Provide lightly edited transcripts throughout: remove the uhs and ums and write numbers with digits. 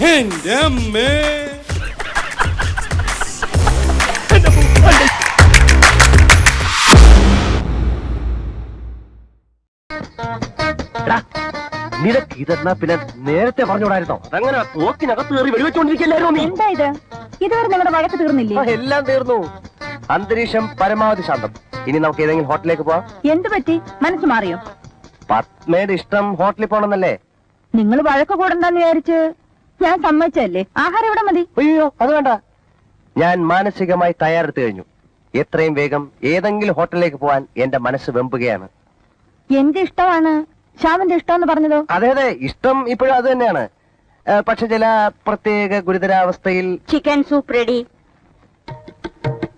എന്റെ അമ്മേ. നിനക്ക് ഇതെന്നാ പിന്നെ നേരത്തെ പറഞ്ഞോടായിരുന്നോ? അതങ്ങനെ തോക്കിനകത്ത് കയറി വെടിവെച്ചോണ്ടിരിക്കല്ലായിരുന്നോ നീ? എന്താ ഇത്? ഇതുവരെ നിങ്ങളുടെ വഴക്ക് തീർന്നില്ലേ? എല്ലാം തീർന്നു. അന്തരീക്ഷം പരമാവധി ശാന്തം. ഇനി നമുക്ക് ഏതെങ്കിലും ഹോട്ടലിലേക്ക് പോവാം. എന്ത് പറ്റി? മനസ്സ് മാറിയോ? പത്മയുടെ ഇഷ്ടം ഹോട്ടലിൽ പോണെന്നല്ലേ? നിങ്ങൾ വഴക്ക് കൂടണ്ടെന്ന് വിചാരിച്ച് ഞാൻ സമ്മതിച്ചല്ലേ. ആഹാരം ഇവിടെ മതി. അയ്യോ അത് വേണ്ട, ഞാൻ മാനസികമായി തയ്യാറെടുത്തു കഴിഞ്ഞു. എത്രയും വേഗം ഏതെങ്കിലും ഹോട്ടലിലേക്ക് പോവാൻ എന്റെ മനസ്സ് വെമ്പുകയാണ്. എന്റെ ഇഷ്ടമാണ് ശ്യാമിന്റെ ഇഷ്ടമെന്ന് പറഞ്ഞതോ? അതെ അതെ, ഇഷ്ടം ഇപ്പോഴും അത് തന്നെയാണ്. പക്ഷെ ചില പ്രത്യേക ഗുരുതരാവസ്ഥയിൽ. Chicken soup ready.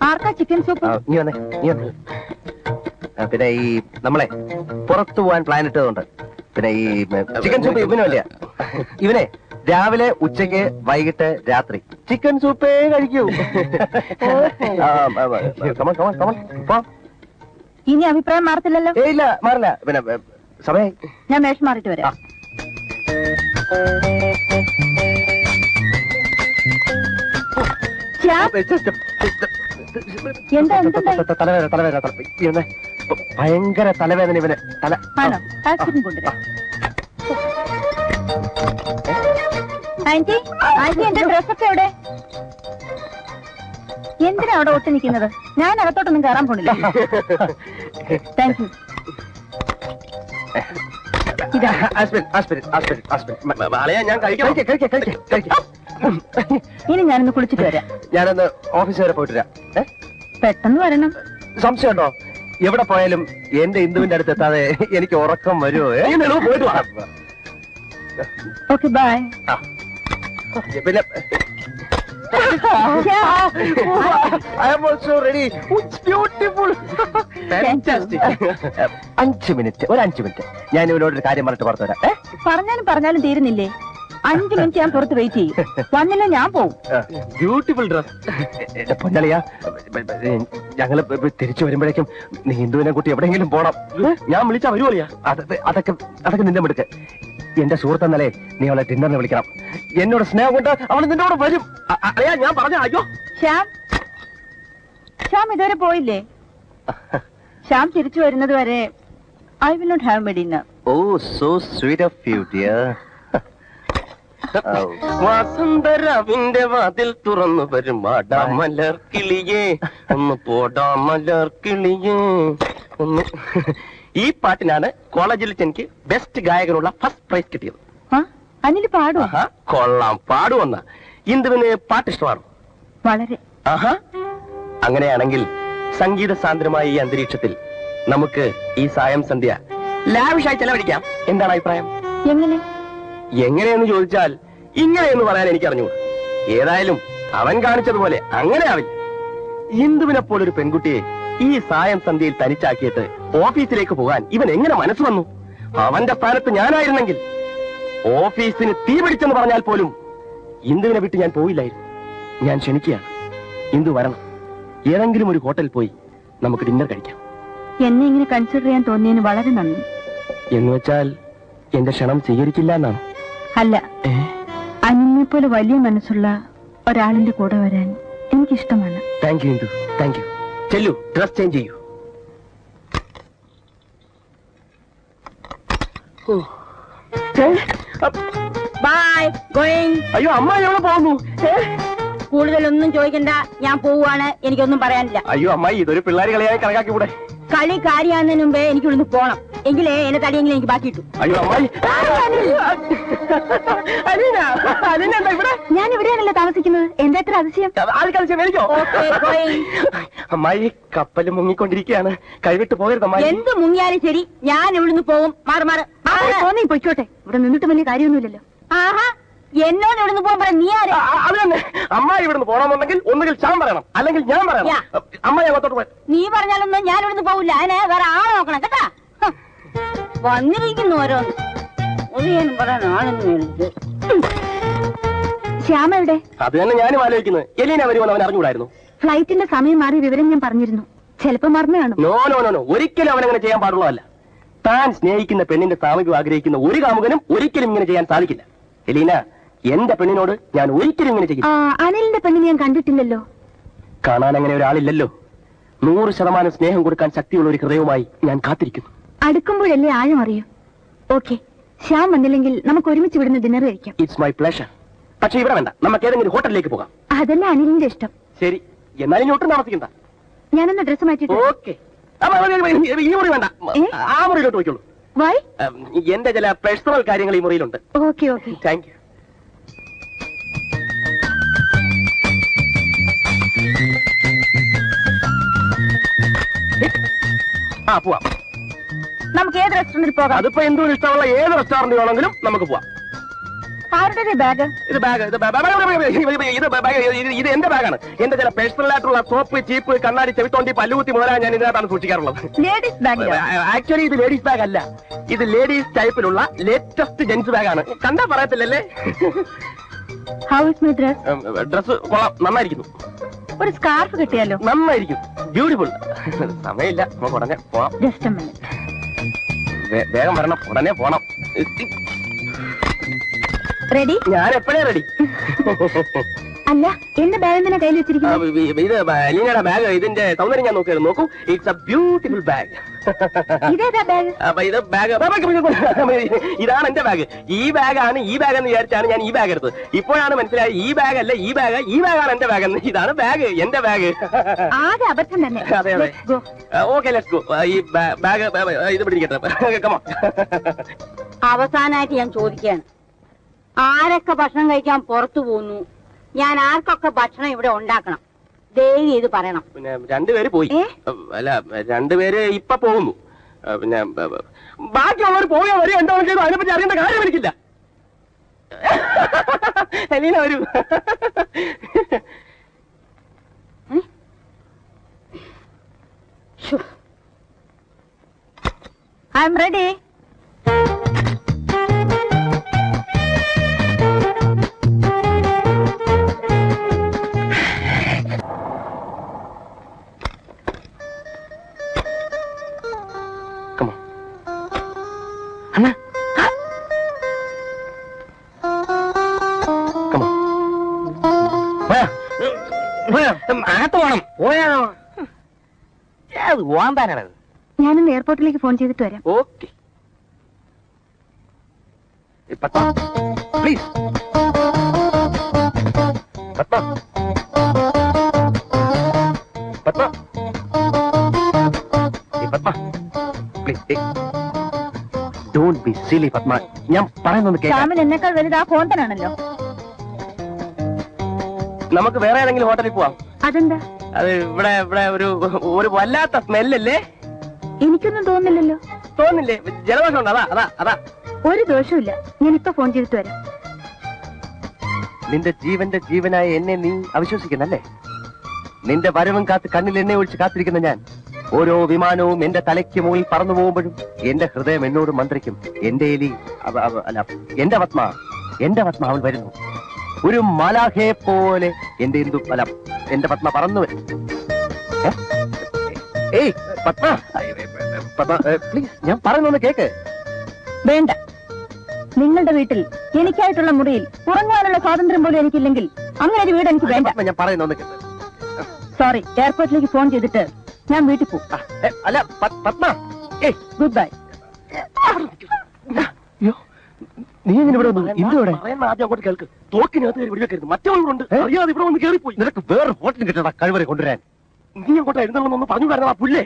ആർക്കാ ചിക്കൻ സൂപ്പ്? നീ വന്നേ, നീ വന്നേ. പിന്നെ ഈ നമ്മളെ പുറത്തു പോവാൻ പ്ലാൻ ഇട്ടതുകൊണ്ട് പിന്നെ ഈ ചിക്കൻ സൂപ്പ് ഇവനുമല്ല. ഇവനെ രാവിലെ ഉച്ചയ്ക്ക് വൈകിട്ട് രാത്രി ചിക്കൻ സൂപ്പേ കഴിക്കൂ. ഇനി അഭിപ്രായം മാറത്തില്ലല്ലോ? ഇല്ല മാറില്ല. പിന്നെ സമയം ഞാൻ വേഷം മാറിയിട്ട് വരാം. ഭയങ്കര തലവേദന ഇവന്. ആണോ? ആശുപത്രി കൊണ്ടുവരാം. ആന്റി, ആന്റി എന്റെ ഡ്രസ്സൊക്കെ എവിടെ? എന്തിനാ അവിടെ ഒട്ടി നിൽക്കുന്നത്? ഞാൻ അകത്തോട്ടൊന്നും കയറാൻ പോണില്ല. Thank you. ഇനി ഞാനൊന്ന് കുളിച്ചിട്ട് വരാം. ഞാനൊന്ന് ഓഫീസ് വരെ പോയിട്ട് വരാം. പെട്ടെന്ന് വരണം. സംശയമുണ്ടോ? എവിടെ പോയാലും എന്റെ ഇന്ദുവിന്റെ അടുത്ത് എത്താതെ എനിക്ക് ഉറക്കം വരുമോ? പോയിട്ട് വാ. Okay bye. പിന്നെ I am also ready. It's beautiful. Fantastic. 5 minute, ഒരു 5 മിനിറ്റ്. ഞാൻ ഇവനോട് ഒരു കാര്യം പറഞ്ഞിട്ട് പുറത്തു വരാം. പറഞ്ഞാലും തീരുന്നില്ലേ? 5 മിനിറ്റ് ഞാൻ പുറത്ത് വെയിറ്റ് ചെയ്യും. വന്നില്ല ഞാൻ പോവും. Beautiful dress. പൊന്നളിയാ, ഞങ്ങള് തിരിച്ചു വരുമ്പോഴേക്കും നീ ഹിന്ദുവിനെ കൂട്ടി എവിടെയെങ്കിലും പോണം. ഞാൻ വിളിച്ചാ വരുമോളിയാ? അതൊക്കെ നിന്റെ മിടുക്ക്. എന്റെ സുഹൃത്തെന്നല്ലേ നീ അവളെ ഡിന്നറിന് വിളിക്കണം. എന്നോട് സ്നേഹം കൊണ്ട് അവൾ നിന്റെ കൂടെ വരും. അളിയാ ഞാൻ പറഞ്ഞ അയ്യോ. ശ്യാം ഇതുവരെ പോയില്ലേ? ശ്യാം തിരിച്ചു വരുന്നത് വരെ I will not have my dinner. Oh so sweet of you dear. വസന്തരാവിന്റെ വാതിൽ തുറന്നു വരും മലർ കിളിയേ, ഒന്ന് പോടാ മലർ കിളിയേ ഒന്ന്. ഈ പാട്ടിനാണ് കോളേജിൽ എനിക്ക് ബെസ്റ്റ് ഗായകനുള്ള ഫസ്റ്റ് പ്രൈസ് കിട്ടിയത്. അനിൽ പാടും? കൊള്ളാം, പാടുവന്ന. ഇന്ദുവിന് പാട്ട് ഇഷ്ടമാണോ? വളരെ. അങ്ങനെയാണെങ്കിൽ സംഗീത സാന്ദ്രമായ ഈ അന്തരീക്ഷത്തിൽ നമുക്ക് ഈ സായം സന്ധ്യ ലാവിഷായി ചെലവഴിക്കാം. എന്താണ് അഭിപ്രായം? എങ്ങനെയെന്ന് ചോദിച്ചാൽ ഇങ്ങനെയെന്ന് പറയാൻ എനിക്ക് അറിഞ്ഞു. ഏതായാലും അവൻ കാണിച്ചതുപോലെ അങ്ങനെ ആവില്ല. ഇന്ദുവിനെ പോലൊരു പെൺകുട്ടിയെ ഈ സായം സന്ധ്യയിൽ തനിച്ചാക്കിയിട്ട് ഓഫീസിലേക്ക് പോകാൻ ഇവൻ എങ്ങനെ മനസ്സ് വന്നു? അവന്റെ സ്ഥാനത്ത് ഞാനായിരുന്നെങ്കിൽ ഓഫീസിന് തീ പിടിച്ചെന്ന് പറഞ്ഞാൽ പോലും ഇന്ദുവിനെ വിട്ട് ഞാൻ പോയില്ലായിരുന്നു. ഞാൻ ക്ഷണിക്കുകയാണ്. ഇന്ദു വരണം. ഏതെങ്കിലും ഒരു ഹോട്ടലിൽ പോയി നമുക്ക് ഡിന്നർ കഴിക്കാം. എന്നെ ഇങ്ങനെ കൺസിഡർ ചെയ്യാൻ തോന്നിയതിന് വളരെ നന്ദി. എന്ന് വെച്ചാൽ എന്റെ ക്ഷണം സ്വീകരിക്കില്ല എന്നാണ്? അല്ല, അനിലിനെ പോലെ വലിയ മനസ്സുള്ള ഒരാളിന്റെ കൂടെ വരാൻ എനിക്കിഷ്ടമാണ്. Thank you Indu, thank you. ചെല്ലു, ഡ്രസ് ചേഞ്ച് ചെയ്യൂ. Bye going. അയ്യോ അമ്മ എവിടെ പോകുന്നു? കൂടുതലൊന്നും ചോദിക്കണ്ട, ഞാൻ പോവാണ്. എനിക്കൊന്നും പറയാനില്ല. അയ്യോ അമ്മായി, ഇതൊരു പിള്ളേർ കളിയായി കണക്കാക്കി കൂടെ? കളി കാര്യമാകുന്നതിന് മുമ്പേ എനിക്ക് ഇവിടുന്ന് പോണം. എങ്കിലേ എന്നെ തടിയെങ്കിലും എനിക്ക് ബാക്കി കിട്ടും. അയ്യോ അമ്മായി, ഞാൻ ഇവിടെയാണല്ലോ താമസിക്കുന്നത്. എന്താ എത്ര അതിശയം? അമ്മായി, കപ്പല് മുങ്ങിക്കൊണ്ടിരിക്കുകയാണ്. കൈവിട്ട് പോകരുത് അമ്മായി. എന്ത് മുങ്ങിയാലും ശരി, ഞാൻ ഇവിടുന്ന് പോകും. തോന്നി പൊയ്ക്കോട്ടെ, ഇവിടെ നിന്നിട്ട് വലിയ കാര്യമൊന്നുമില്ലല്ലോ. ആഹാ, എന്നോട് ഇവിടുന്ന് പോകാൻ പറയാം. നീ ആരാ? അത് തന്നെ, അമ്മായി ഇവിടുന്ന് പോകണമെന്നുണ്ടെങ്കിൽ ഒന്നുകിൽ ഞാൻ പറയണം, അല്ലെങ്കിൽ ഞാൻ പറയണം. അമ്മായി അങ്ങോട്ട് പോയി. നീ പറഞ്ഞാലൊന്നും ഞാൻ ഇവിടുന്ന് പോവില്ല. അതിനെ വേറെ ആളെ നോക്കണം കേട്ടാ. വന്നിരിക്കുന്നു ഓരോന്ന്. ഒന്നും പറയാൻ ആളൊന്നും എടുത്ത്. ശ്യാമ എവിടെ? അത് തന്നെ ഞാനും ആലോചിക്കുന്നത്. എലീന വരുമെന്ന് അവൻ അറിഞ്ഞുകൂടായിരുന്നു? ഫ്ലൈറ്റിന്റെ സമയം മാറി വിവരം ഞാൻ പറഞ്ഞിരുന്നു. ചിലപ്പോ മറന്നു കാണും. നോ നോ നോ നോ, ഒരിക്കലും അവനങ്ങനെ ചെയ്യാൻ പാടുള്ളതല്ല. താൻ സ്നേഹിക്കുന്ന പെണ്ണിന്റെ സാമീപ്യം ആഗ്രഹിക്കുന്ന ഒരു കാമുകനും ഒരിക്കലും ഇങ്ങനെ ചെയ്യാൻ സാധിക്കില്ല. എലീന, എന്റെ പെണ്ണിനോട് ഞാൻ ഒരിക്കലും ഇങ്ങനെ ചെയ്യും. അനിലിന്റെ പെണ്ണിനെ ഞാൻ കണ്ടിട്ടില്ലല്ലോ. കാണാൻ അങ്ങനെ ഒരാളില്ലല്ലോ. 100% സ്നേഹം കൊടുക്കാൻ ശക്തിയുള്ള ഒരു ഹൃദയവുമായി ഞാൻ കാത്തിരിക്കുന്നു. അടുക്കുമ്പോഴല്ലേ ആഴം അറിയൂ. ഓക്കെ, ശ്യാം വന്നില്ലെങ്കിൽ നമുക്ക് ഒരുമിച്ച് വിടുന്ന ഡിന്നർ കഴിക്കാം. It's my pleasure. പക്ഷെ ഇവിടെ വേണ്ട, നമുക്ക് ഏതെങ്കിലും ഹോട്ടലിലേക്ക് പോകാം. അതല്ല അനിലിന്റെ ഇഷ്ടം. ശരി, എന്നാലും ഒട്ടും താമസിക്കണ്ട. ഞാനൊന്ന് ഡ്രസ് മാറ്റിട്ട്. ഓക്കെ, ഈ മുറി വേണ്ട, ആ മുറിയിലോട്ട് പോയിക്കോളൂ. വൈ? എന്റെ ചില പേഴ്സണൽ കാര്യങ്ങൾ ഈ മുറിയിലുണ്ട്. Okay okay, thank you. പോവാം. നമുക്ക് ഏത് റെസ്റ്റോറന്റിൽ പോകാം? അതിപ്പോ എന്തോ ഇഷ്ടമുള്ള ഏത് റെസ്റ്റോറന്റ് വേണമെങ്കിലും നമുക്ക് പോവാം. ആരുടെ ബാഗ്? ഇത് എന്റെ ബാഗാണ്. എന്റെ ചില പേഴ്സണൽ ആയിട്ടുള്ള സോപ്പ്, ചീപ്പ്, കണ്ണാടി, ചെവിത്തോണ്ടി, പല്ലുകുത്തി മുതലാണ് ഞാൻ ഇതിനകത്താണ് സൂക്ഷിക്കാറുള്ളത്. Ladies bag? ആക്ച്വലി ഇത് ലേഡീസ് ബാഗ് അല്ല, ഇത് ലേഡീസ് ടൈപ്പിലുള്ള ലേറ്റസ്റ്റ് ജെന്റ്സ് ബാഗാണ്. കണ്ടാ പറയത്തില്ലല്ലേ? How is my dress? Dress കൊള്ളാം, നന്നായിരിക്കുന്നു. ഒരു സ്കാർഫ് കിട്ടിയാലോ? നന്നായിരിക്കും, ബ്യൂട്ടിഫുൾ. സമയമില്ല, നമുക്ക് ഉടനെ പോണം. Just A minute. വേഗം വരണം, ഉടനെ പോണം. റെഡി? ഞാൻ എപ്പോഴേ റെഡി. അല്ല, എന്റെ ബാഗ് എന്തിനാ കയ്യിൽ വെച്ചിരിക്കുന്നത്? ഇത് ലീനയുടെ ബാഗ്. ഇതിന്റെ സൗന്ദര്യം ഞാൻ നോക്കിയായിരുന്നു. നോക്കൂ, ഇറ്റ്സ് എ ബ്യൂട്ടിഫുൾ ബാഗ്. ഇതേതാ ബാഗ്? ഇത് ബാഗ്, ഇതാണ് എന്റെ ബാഗ്. ഈ ബാഗാണ്, ഈ ബാഗ് എന്ന് വിചാരിച്ചാണ് ഞാൻ ഈ ബാഗ് എടുത്തത്. ഇപ്പോഴാണ് മനസ്സിലായി ഈ ബാഗ് അല്ല, ഈ ബാഗാണ് എന്റെ ബാഗ് എന്ന്. ഇതാണ് ബാഗ്, എന്റെ ബാഗ്. ആകെ അബദ്ധം തന്നെ. അതെ അതെ, ഓക്കെ, ലെറ്റ്സ് ഗോ. ഈ ബാഗ് ഇത് പിടിക്കട്ടെ. കമോൺ. അവസാനമായിട്ട് ഞാൻ ചോദിക്കുകയാണ്, ആരൊക്കെ ഭക്ഷണം കഴിക്കാൻ പുറത്തു പോകുന്നു? ഞാൻ ആർക്കൊക്കെ ഭക്ഷണം ഇവിടെ ഉണ്ടാക്കണം? ദയവ് ചെയ്ത് പറയണം. പിന്നെ 2 പേര് പോയി. അല്ല, 2 പേര് ഇപ്പൊ പോകുന്നു. പിന്നെ ബാക്കിയുള്ളവർ പോയാ വരും. എന്താ ചെയ്തു അതിനെപ്പറ്റി അറിയേണ്ട കാര്യം എനിക്കില്ല. എലീന വരൂ. I am ready. അകത്ത് പോണം. പോയാണോ? വാന്താനാണത്. ഞാനൊന്ന് എയർപോർട്ടിലേക്ക് ഫോൺ ചെയ്തിട്ട് വരാം. Okay, please. Padma, Padma, Padma, please. Don't be സിലി പത്മ. ഞാൻ പറയുന്നത് ശ്യാമിന് എന്നെക്കാൾ വലുത് ആ ഫോൺ തന്നെയാണല്ലോ. നമുക്ക് വേറെ ഏതെങ്കിലും ഹോട്ടലിൽ പോവാം. അതെന്താ? അത് ഇവിടെ ഇവിടെ ഒരു വല്ലാത്ത സ്മെല്ലല്ലേ? എനിക്കൊന്നും തോന്നുന്നില്ലല്ലോ. തോന്നില്ലേ? ജലദോഷം ഉണ്ട്. അതാ. ഒരു ദോഷമില്ല. ഞാനിപ്പോ ഫോൺ ചെയ്തിട്ട് വരാം. നിന്റെ ജീവന്റെ ജീവനായ എന്നെ നീ അവിശ്വസിക്കുന്നല്ലേ? നിന്റെ വരവും കാത്ത് കണ്ണിൽ എണ്ണ ഒഴിച്ച് കാത്തിരിക്കുന്ന ഞാൻ ഓരോ വിമാനവും എന്റെ തലയ്ക്ക് മുകളിൽ പറന്നു പോകുമ്പോഴും എന്റെ ഹൃദയം എന്നോട് മന്ത്രിക്കും. എന്റെ എലി അല്ല, എന്റെ പത്മ അവൾ വരുന്നു. ഒരു മലാഖയെ പോലെ എന്റെ പത്മ പറന്നു വരും. ഏയ് പത്മ, പ്ലീസ്, ഞാൻ പറയുന്നൊന്ന് കേക്ക്. വേണ്ട. നിങ്ങളുടെ വീട്ടിൽ എനിക്കായിട്ടുള്ള മുറിയിൽ ഉറങ്ങാനുള്ള സ്വാതന്ത്ര്യം പോലും എനിക്കില്ലെങ്കിൽ അങ്ങനെ ഒരു വീട് എനിക്ക് വേണ്ട. ഞാൻ പറയുന്നൊന്ന് കേക്ക്. സോറി, എയർപോർട്ടിലേക്ക് ഫോൺ ചെയ്തിട്ട് ഞാൻ വീട്ടിൽ പോകും. അല്ല പത്മ, ഗുഡ് ബൈ. നീ എങ്ങനെ ഇവിടെ വന്നു? ഇന്ത്യയോടെ ആദ്യം അങ്ങോട്ട് കേൾക്ക്. തോക്കിനകത്ത് വെടിവെക്കരുത്. മറ്റവളുണ്ട് അറിയാതെ ഇവിടെ വന്ന് കയറിപ്പോയി. നിനക്ക് വേറെ ഹോട്ടലിൽ കിട്ടണ കഴിവരെ കൊണ്ടുവരാൻ. നീ അങ്ങോട്ട് എഴുന്നള്ളൊന്ന് പറഞ്ഞു തരണം. ആ പുല്ലേ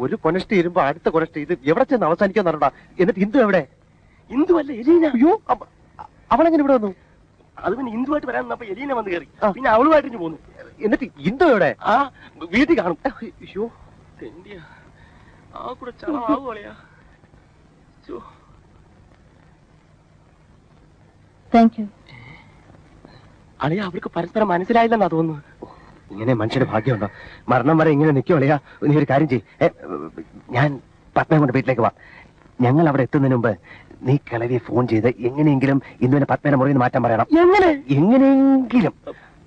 ഒരു കൊനഷ്ടി ഇരുമ്പോ അടുത്ത കൊനഷ്ടി. ഇത് എവിടെ ചെന്ന് അവസാനിക്കാൻ നടടാ. എന്നിട്ട് ഇന്ദു എവിടെ? ഇന്ദു അല്ല, എലീന. അയ്യോ, അവളെങ്ങനെ ഇവിടെ വന്നു? അത് പിന്നെ ഇന്ദുവായിട്ട് വരാൻ നിന്നപ്പോ എലീന വന്ന് കയറി. പിന്നെ അവളുമായിട്ട് പോന്നു. എന്നിട്ട് ഇന്ദു എവിടെ? ആ വീട്ടിൽ കാണും. അയ്യോ, ആ കൂടെ ചളവാളിയാ. Thank you. അളിയ, അവർക്ക് പരസ്പരം മനസ്സിലായില്ലെന്നാ തോന്നുന്നു. ഇങ്ങനെ മനുഷ്യന്റെ ഭാഗ്യമുണ്ടോ? മരണം വരെ ഇങ്ങനെ നിൽക്കും അളിയ. നീ ഒരു കാര്യം ചെയ്യ്, ഞാൻ പത്മയെ കൊണ്ട് വീട്ടിലേക്ക് വാ. ഞങ്ങൾ അവിടെ എത്തുന്നതിന് മുമ്പ് നീ കിളവിയെ ഫോൺ ചെയ്ത് എങ്ങനെയെങ്കിലും ഇന്നുവിനെ പത്മേനെ മുറിയിൽ നിന്ന് മാറ്റാൻ പറയണം. എങ്ങനെയെങ്കിലും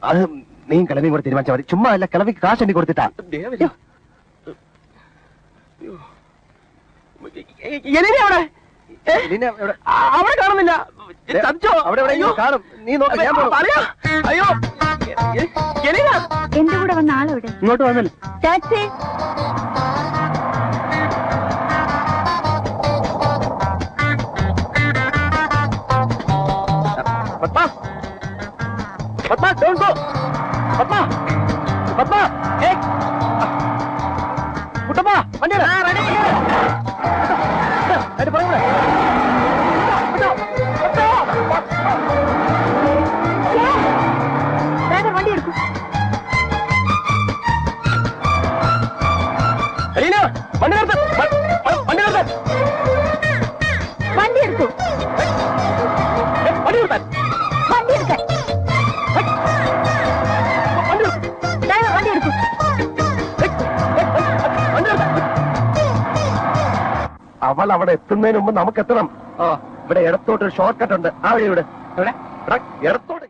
അത് നീ കിളവിയും കൂടെ തീരുമാനിച്ചാൽ മതി. ചുമ്മാ അല്ല, കിളവിക്ക് കാശ് എണ്ണി കൊടുത്തിട്ടാ. അവിടെ കാണുന്നില്ല. ചതിച്ചോ? അവിടെ എവിടെയെങ്കിലും കാണും. നീ നോക്ക്, ഞാൻ പോകാം. പറയാ. അയ്യോ എലിന എന്റെ കൂടെ വന്ന ആളെവിടെ? ഇങ്ങോട്ട് വന്നില്ല. Taxi. Padma Padma don't go. Padma Padma ഏയ് കുട്ടപ്പ വണ്ടിയുടെ വേഗം വണ്ടി എടുക്കും. അലീന വണ്ടി നിർത്ത് വണ്ടി നിർത്ത് വണ്ടി എടുത്തു. വണ്ടി നിർത്താൻ വണ്ടി എടുക്കാൻ. വണ്ടി നിർത്ത് ഡ്രൈവർ വണ്ടി എടുക്കും. വണ്ടി നിർത്താൻ അവൾ അവിടെ എത്തുന്നതിന് മുമ്പ് നമുക്ക് എത്തണം. ഇവിടെ ഇടത്തോട്ട് ഒരു ഷോർട്ട് കട്ട് ഉണ്ട്. ആ വഴി ഇവിടെ ഇടത്തോട്ട്